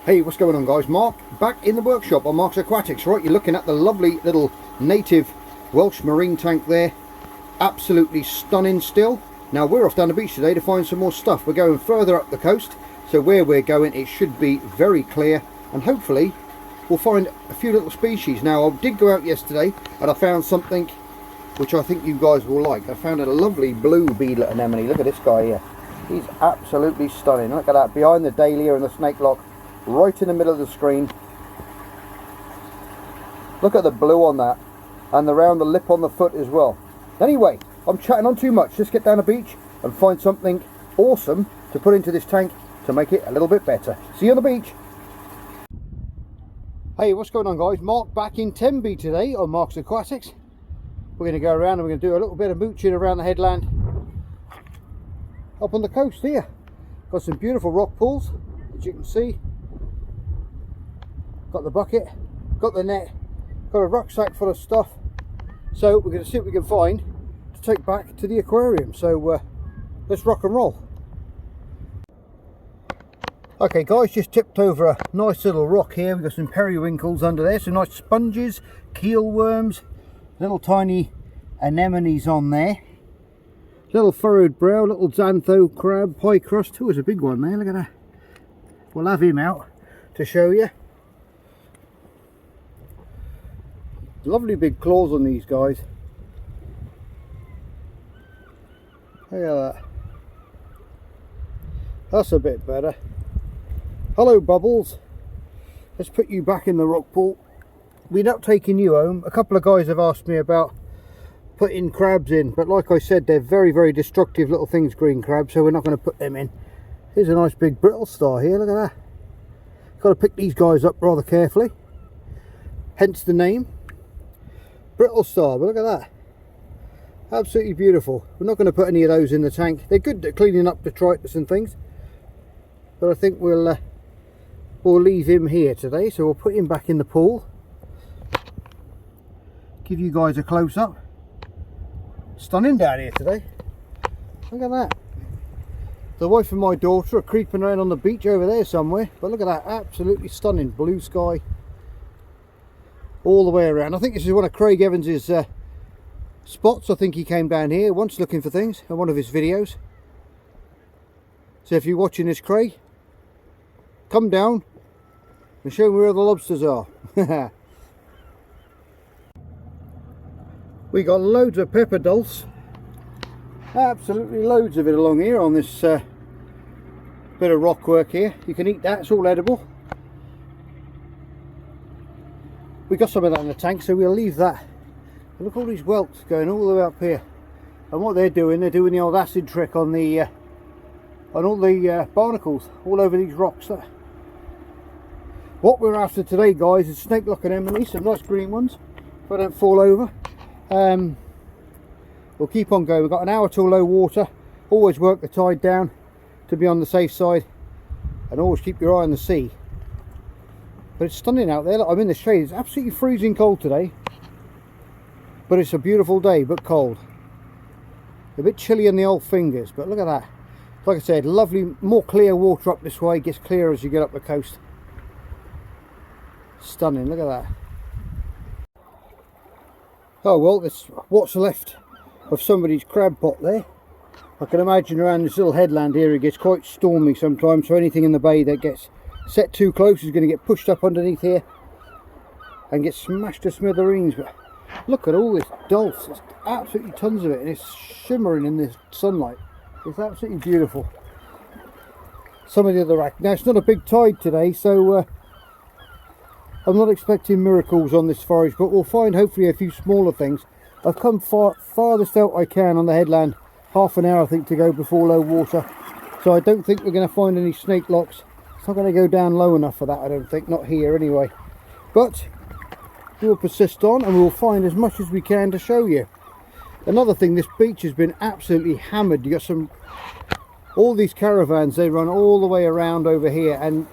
Hey, what's going on guys? Mark back in the workshop on Mark's Aquatics. Right, you're looking at the lovely little native Welsh marine tank there. Absolutely stunning still. Now we're off down the beach today to find some more stuff. We're going further up the coast, so where we're going it should be very clear, and hopefully we'll find a few little species. Now I did go out yesterday and I found something which I think you guys will like. I found a lovely blue beetle anemone. Look at this guy here. He's absolutely stunning. Look at that, behind the dahlia and the snake lock, right in the middle of the screen. Look at the blue on that, and around the lip on the foot as well. Anyway, I'm chatting on too much. Let's get down the beach and find something awesome to put into this tank to make it a little bit better. See you on the beach. Hey, what's going on guys? Mark back in Tenby today on Mark's Aquatics. We're going to go around and we're going to do a little bit of mooching around the headland up on the coast here. Got some beautiful rock pools, as you can see. Got the bucket, got the net, got a rucksack full of stuff. So we're going to see what we can find to take back to the aquarium. So let's rock and roll. Okay guys, just tipped over a nice little rock here. We've got some periwinkles under there, some nice sponges, keel worms, little tiny anemones on there. Little furrowed brow, little Xantho Crab, pie crust. Oh, there's a big one there, look at that. We'll have him out to show you. Lovely big claws on these guys. Look at that. That's a bit better. Hello Bubbles. Let's put you back in the rock pool. We're not taking you home. A couple of guys have asked me about putting crabs in, but like I said, they're very destructive little things, green crabs, so we're not going to put them in. Here's a nice big brittle star here, look at that. Got to pick these guys up rather carefully, hence the name brittle star. But look at that, absolutely beautiful. We're not going to put any of those in the tank. They're good at cleaning up detritus and things, but I think we'll leave him here today. So we'll put him back in the pool, give you guys a close-up. Stunning down here today. Look at that. The wife and my daughter are creeping around on the beach over there somewhere, but look at that, absolutely stunning blue sky all the way around. I think this is one of Craig Evans's spots. I think he came down here once looking for things in one of his videos. So if you're watching this, Craig, come down and show me where the lobsters are. We got loads of pepper dulse, absolutely loads of it along here on this bit of rock work here. You can eat that, it's all edible. We got some of that in the tank, so we'll leave that. And look, all these whelks going all the way up here, and what they're doing the old acid trick on the on all the barnacles all over these rocks there. What we're after today guys is snake lock anemone, some nice green ones if I don't fall over. We'll keep on going. We've got an hour till low water. Always work the tide down to be on the safe side, and always keep your eye on the sea. But it's stunning out there. Look, I'm in the shade. It's absolutely freezing cold today, but it's a beautiful day, but cold. A bit chilly in the old fingers, but look at that. Like I said, lovely, more clear water up this way. It gets clearer as you get up the coast. Stunning, look at that. Oh well, that's what's left of somebody's crab pot there. I can imagine around this little headland here it gets quite stormy sometimes, so anything in the bay that gets set too close is going to get pushed up underneath here and get smashed to smithereens. But look at all this dulse, there's absolutely tons of it, and it's shimmering in the sunlight. It's absolutely beautiful. Some of the other now it's not a big tide today, so I'm not expecting miracles on this forage, but we'll find hopefully a few smaller things. I've come farthest out I can on the headland. Half an hour I think to go before low water, so I don't think we're going to find any snake locks. It's not going to go down low enough for that, I don't think, not here anyway. But we'll persist on and we'll find as much as we can to show you. Another thing, this beach has been absolutely hammered. You got all these caravans, they run all the way around over here, and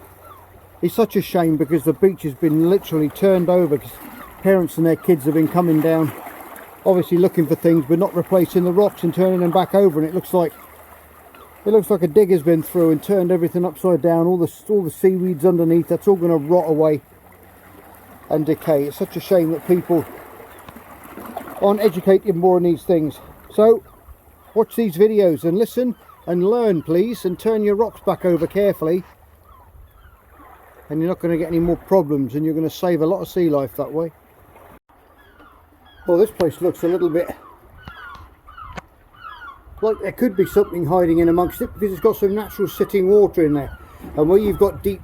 it's such a shame because the beach has been literally turned over because parents and their kids have been coming down, obviously looking for things but not replacing the rocks and turning them back over, and it looks like It looks like a digger's been through and turned everything upside down. All the seaweeds underneath, that's all going to rot away and decay. It's such a shame that people aren't educated more on these things. So watch these videos and listen and learn, please, and turn your rocks back over carefully, and you're not going to get any more problems, and you're going to save a lot of sea life that way. Well, this place looks a little bit like there could be something hiding in amongst it, because it's got some natural sitting water in there, and where you've got deep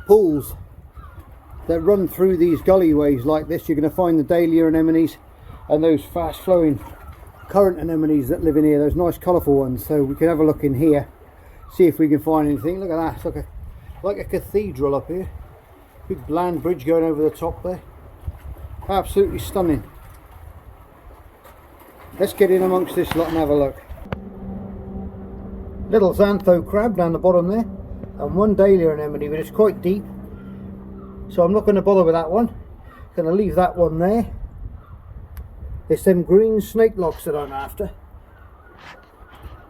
pools that run through these gullyways like this, you're going to find the dahlia anemones and those fast flowing current anemones that live in here, those nice colourful ones. So we can have a look in here, see if we can find anything. Look at that, it's like a cathedral up here, big bland bridge going over the top there, absolutely stunning. Let's get in amongst this lot and have a look. Little Xantho Crab down the bottom there, and one dahlia anemone, but it's quite deep, so I'm not going to bother with that one. Going to leave that one there. It's them green snake locks that I'm after,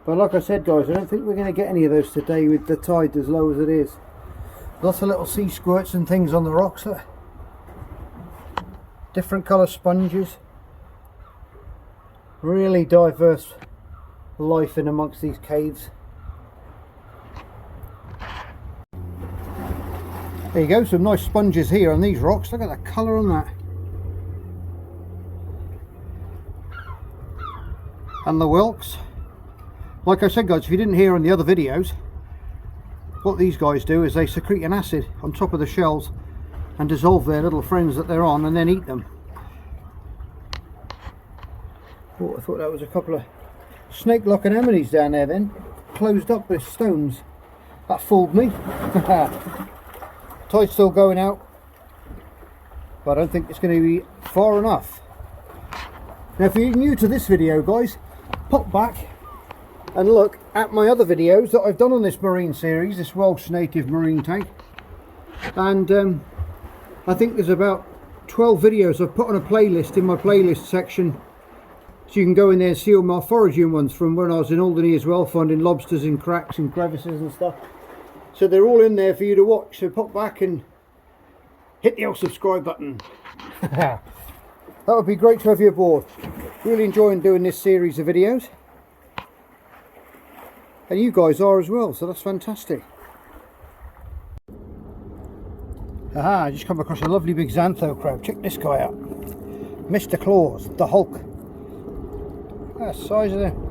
but like I said, guys, I don't think we're going to get any of those today with the tide as low as it is. Lots of little sea squirts and things on the rocks there. Different colour sponges. Really diverse life in amongst these caves. There you go, some nice sponges here on these rocks. Look at the colour on that. And the whelks. Like I said, guys, if you didn't hear on the other videos, what these guys do is they secrete an acid on top of the shells and dissolve their little friends that they're on, and then eat them. Oh, I thought that was a couple of snake lock anemones down there then, closed up with stones. That fooled me. Tide's still going out, but I don't think it's going to be far enough. Now, if you're new to this video, guys, pop back and look at my other videos that I've done on this marine series, this Welsh native marine tank. And I think there's about 12 videos I've put on a playlist in my playlist section, so you can go in there and see all my foraging ones from when I was in Alderney as well, finding lobsters in cracks and crevices and stuff. So they're all in there for you to watch, so pop back and hit the old subscribe button. That would be great to have you aboard. Really enjoying doing this series of videos, and you guys are as well, so that's fantastic. Aha, I just come across a lovely big Xantho Crab. Check this guy out, Mr. Claws, the Hulk. That's the size of them.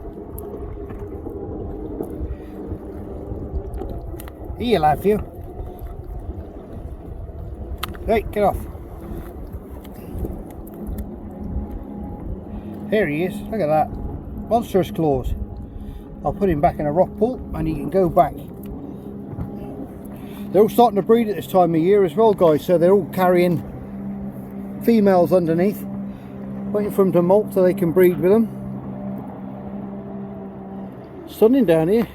Here, lad, for you. Hey, get off. There he is. Look at that. Monstrous claws. I'll put him back in a rock pool and he can go back. They're all starting to breed at this time of year as well, guys, so they're all carrying females underneath, waiting for them to molt so they can breed with them. Stunning down here.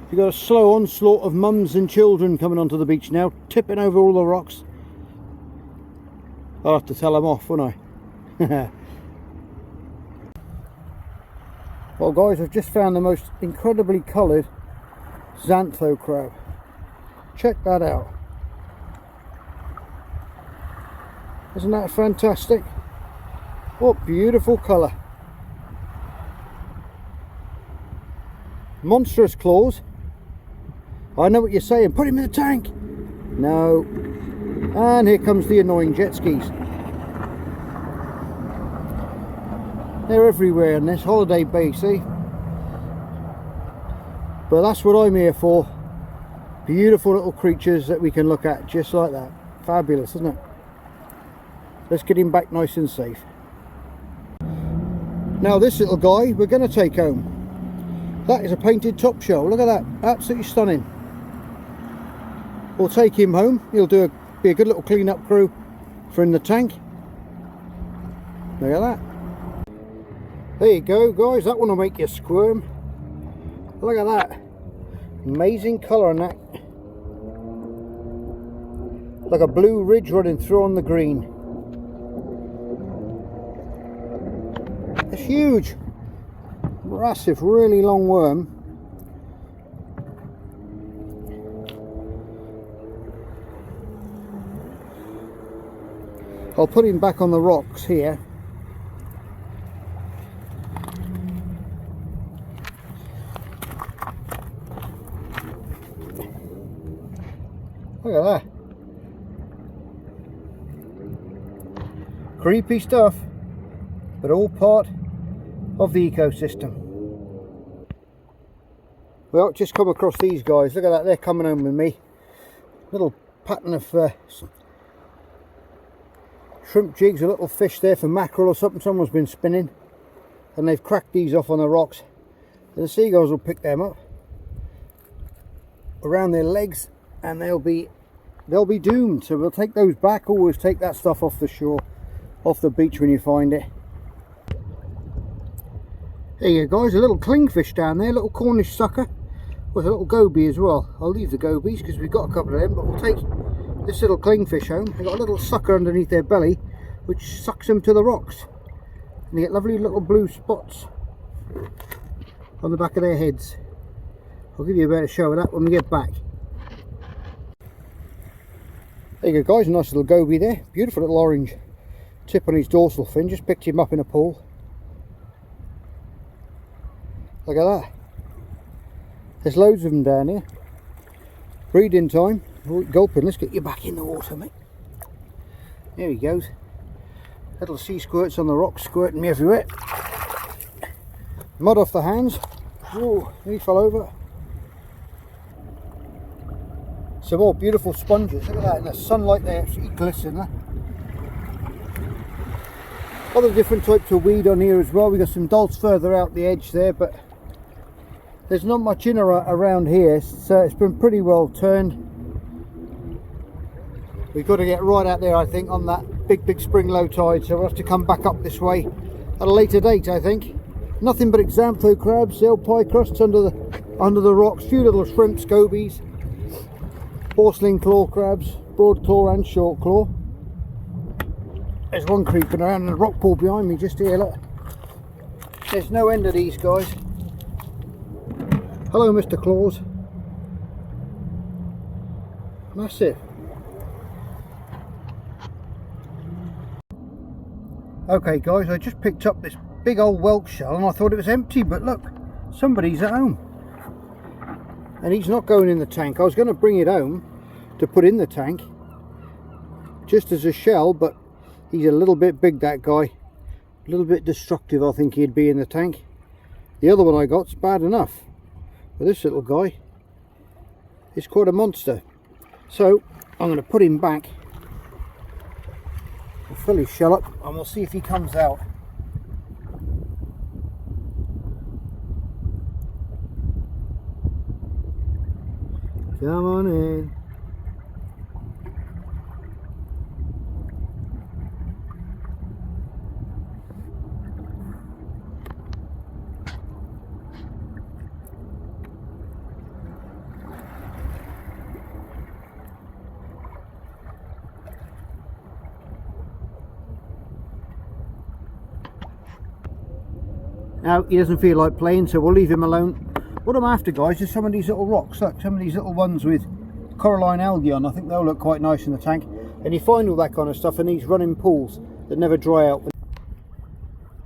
You've got a slow onslaught of mums and children coming onto the beach now, tipping over all the rocks. I'll have to tell them off, won't I? Well, guys, I've just found the most incredibly coloured Xantho Crab. Check that out. Isn't that fantastic? What beautiful colour. Monstrous claws. I know what you're saying, put him in the tank. No. And here comes the annoying jet skis. They're everywhere in this holiday bay, see? But that's what I'm here for. Beautiful little creatures that we can look at just like that. Fabulous, isn't it? Let's get him back nice and safe. Now this little guy we're going to take home. That is a painted top shell. Look at that. Absolutely stunning. We'll take him home. He'll be a good little clean up crew for in the tank. Look at that. There you go, guys. That one will make you squirm. Look at that. Amazing colour on that. Like a blue ridge running through on the green. It's huge. Massive, really long worm. I'll put him back on the rocks here. Look at that. Creepy stuff, but all part of the ecosystem. Well, just come across these guys. Look at that, they're coming home with me. Little pattern of shrimp jigs, a little fish there for mackerel or something someone's been spinning, and they've cracked these off on the rocks, and the seagulls will pick them up around their legs and they'll be doomed. So we'll take those back. Always take that stuff off the shore, off the beach when you find it. There you go guys, a little clingfish down there, a little Cornish sucker with a little goby as well. I'll leave the gobies because we've got a couple of them, but we'll take this little clingfish home. They've got a little sucker underneath their belly which sucks them to the rocks, and they get lovely little blue spots on the back of their heads. I'll give you a better show of that when we get back. There you go guys, a nice little goby there, beautiful little orange tip on his dorsal fin. Just picked him up in a pool. Look at that. There's loads of them down here. Breeding time. Oh, gulping. Let's get you back in the water, mate. There he goes. Little sea squirts on the rocks squirting me everywhere. Mud off the hands. Oh, he fell over. Some more beautiful sponges. Look at that in the sunlight, they absolutely glisten. Huh? Other different types of weed on here as well. We've got some dolts further out the edge there, but there's not much in or around here, so it's been pretty well turned. We've got to get right out there, I think, on that big spring low tide, so we'll have to come back up this way at a later date, I think. Nothing but Xantho crabs, sail pie crusts under the rocks, few little shrimps, gobies, porcelain claw crabs, broad claw and short claw. There's one creeping around in the rock pool behind me just here, look. There's no end of these guys. Hello Mr. Claws. Massive. Okay guys, I just picked up this big old Welsh shell and I thought it was empty, but look, somebody's at home. And he's not going in the tank. I was going to bring it home to put in the tank just as a shell, but he's a little bit big, that guy. A little bit destructive, I think he'd be in the tank. The other one I got's bad enough, but this little guy is quite a monster. So I'm going to put him back, we'll fill his shell up and we'll see if he comes out. Come on in. Now he doesn't feel like playing, so we'll leave him alone. What I'm after guys is some of these little rocks, look, some of these little ones with Coraline algae on. I think they'll look quite nice in the tank, and you find all that kind of stuff in these running pools that never dry out.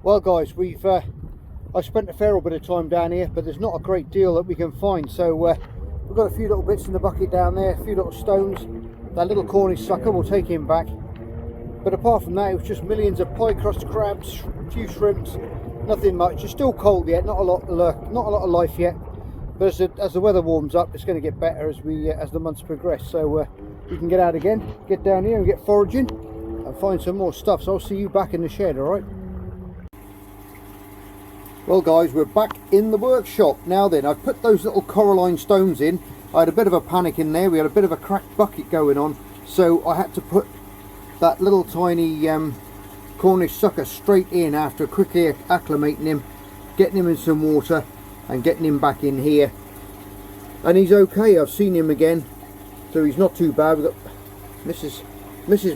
Well guys, I spent a fair bit of time down here, but there's not a great deal that we can find, so we've got a few little bits in the bucket down there, a few little stones. That little Cornish sucker, we'll take him back, but apart from that it was just millions of pie crust crabs, a few shrimps, nothing much. It's still cold yet, not a lot of life yet, but as the weather warms up it's going to get better as the months progress, so we can get out again, get down here and get foraging and find some more stuff. So I'll see you back in the shed, alright? Well guys, we're back in the workshop now. Then I've put those little Coraline stones in. I had a bit of a panic in there, we had a bit of a cracked bucket going on, so I had to put that little tiny Cornish sucker straight in after quickly acclimating him, getting him in some water and getting him back in here, and he's okay. I've seen him again, so he's not too bad. We've got Mrs.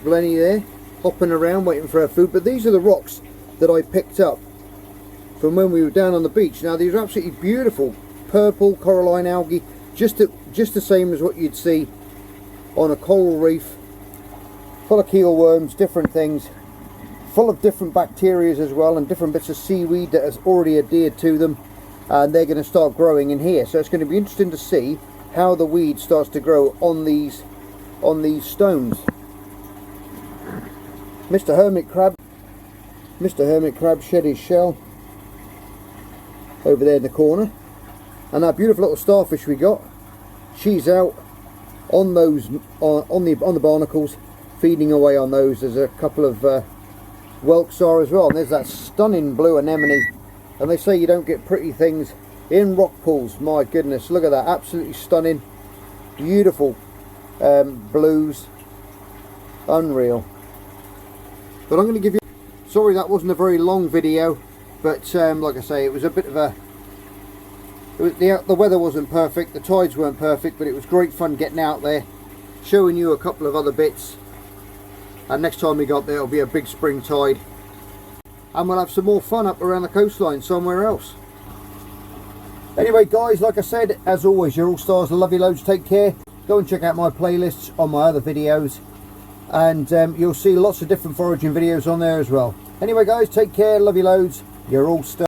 Blenny there hopping around waiting for her food, but these are the rocks that I picked up from when we were down on the beach. Now these are absolutely beautiful purple Coraline algae, just the same as what you'd see on a coral reef full of keel worms, different things, full of different bacteria as well, and different bits of seaweed that has already adhered to them, and they're going to start growing in here. So it's going to be interesting to see how the weed starts to grow on these stones. Mr. Hermit Crab shed his shell over there in the corner, and that beautiful little starfish we got, she's out on those on the barnacles, feeding away on those. There's a couple of whelks are as well, and there's that stunning blue anemone. And they say you don't get pretty things in rock pools. My goodness, look at that, absolutely stunning, beautiful blues, unreal. But I'm going to give you, sorry that wasn't a very long video, but like I say, it was a bit of a, the weather wasn't perfect, the tides weren't perfect, but it was great fun getting out there, showing you a couple of other bits. And next time we got there, it'll be a big spring tide, and we'll have some more fun up around the coastline somewhere else. Anyway guys, like I said, as always, you're all stars, I love you loads, take care. Go and check out my playlists on my other videos, and you'll see lots of different foraging videos on there as well. Anyway guys, take care, love you loads, you're all stars.